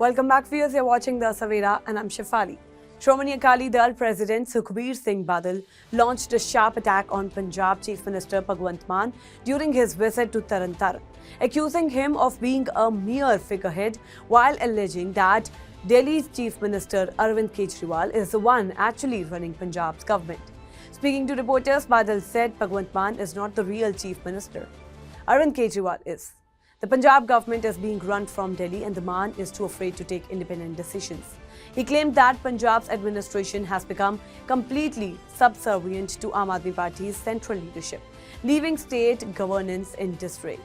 Welcome back, viewers. You're watching the Savera and I'm Shefali. Shromani Akali Dal President Sukhbir Badal launched a sharp attack on Punjab Chief Minister Bhagwant Mann during his visit to Taran, accusing him of being a mere figurehead while alleging that Delhi's Chief Minister Arvind Kejriwal is the one actually running Punjab's government. Speaking to reporters, Badal said Bhagwant Mann is not the real Chief Minister. Arvind Kejriwal is. The Punjab government is being run from Delhi and the Mann is too afraid to take independent decisions. He claimed that Punjab's administration has become completely subservient to Aam Aadmi Party's central leadership, leaving state governance in disarray.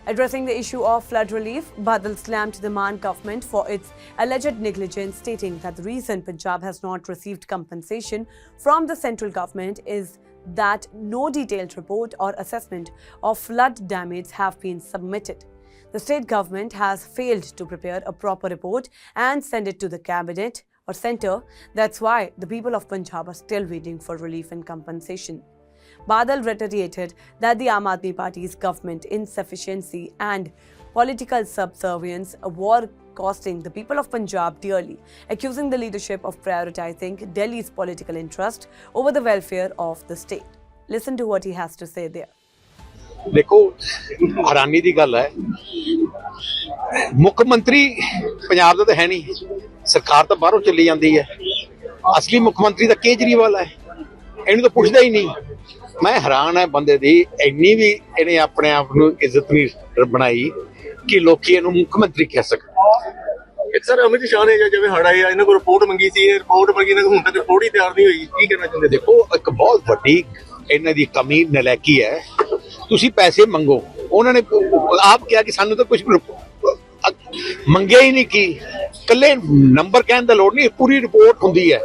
Addressing the issue of flood relief, Badal slammed the Mann government for its alleged negligence, stating that the reason Punjab has not received compensation from the central government is that no detailed report or assessment of flood damage have been submitted. The state government has failed to prepare a proper report and send it to the cabinet or centre. That's why the people of Punjab are still waiting for relief and compensation. Badal reiterated that the Aam Aadmi Party's government insufficiency and political subservience were costing the people of Punjab dearly, accusing the leadership of prioritizing Delhi's political interest over the welfare of the state. Listen to what he has to say there. देखो हैरानी की गल है मुख मंत्री पंजाब दा तो है नहीं सरकार तो बाहरों चली जाती है असली मुख मंत्री तो केजरीवाल है इन्हें तो पुछदा ही नहीं मैं हैरान है बंदे दी इन्नी भी इन्हें अपने आप को इज्जत नहीं बनाई कि लोग इन्हें मुख मंत्री कह सकते सर अमित शाह ने जब हड़ आया इन्होंने को रिपोर्ट मंगी सी रिपोर्ट मंगी ने हुण तक रिपोर्ट ही तैयार नहीं हुई की करना चाहते देखो एक बहुत वड्डी इन्हां दी कमी नलैकी है तुसी पैसे मंगो उन्होंने आप कहा कि सानू तो कुछ मंगया ही नहीं की कल्ले नंबर कहने की लोड़ नहीं पूरी रिपोर्ट हुंदी है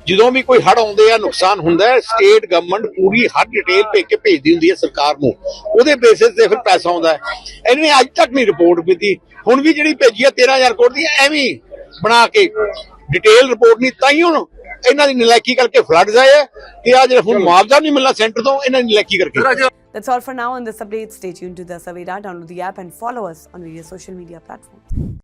ਜਦੋਂ भी कोई हड़ आउंदे आ नुकसान हुंदा है स्टेट गवर्नमेंट पूरी हर डिटेल भेजदी हुंदी है सरकार नूं ਉਹਦੇ बेसिस ਤੇ ਫਿਰ ਪੈਸਾ ਆਉਂਦਾ ਹੈ ਇਹਨੇ ਅੱਜ ਤੱਕ ਨਹੀਂ ਰਿਪੋर्ट ਕੀਤੀ ਹੁਣ ਵੀ ਜਿਹੜੀ ਭੇਜੀ ਆ 13000 ਕਰੋੜ ਦੀ ਐਵੇਂ ਬਣਾ ਕੇ डिटेल रिपोर्ट नहीं ताई ਹੁਣ ਇਹਨਾਂ ਦੀ ਨਲਾਇਕੀ ਕਰਕੇ ਫਲੱਡਸ ਆਏ ਤੇ ਆ ਜਿਹੜਾ ਹੁਣ ਮੁਆਵਜ਼ਾ ਨਹੀਂ ਮਿਲਣਾ ਸੈਂਟਰ ਤੋਂ ਇਹਨਾਂ ਦੀ ਨਲਾਇਕੀ ਕਰਕੇ That's all for now on this update. Stay tuned to the Savera, download the app and follow us on various social media platforms.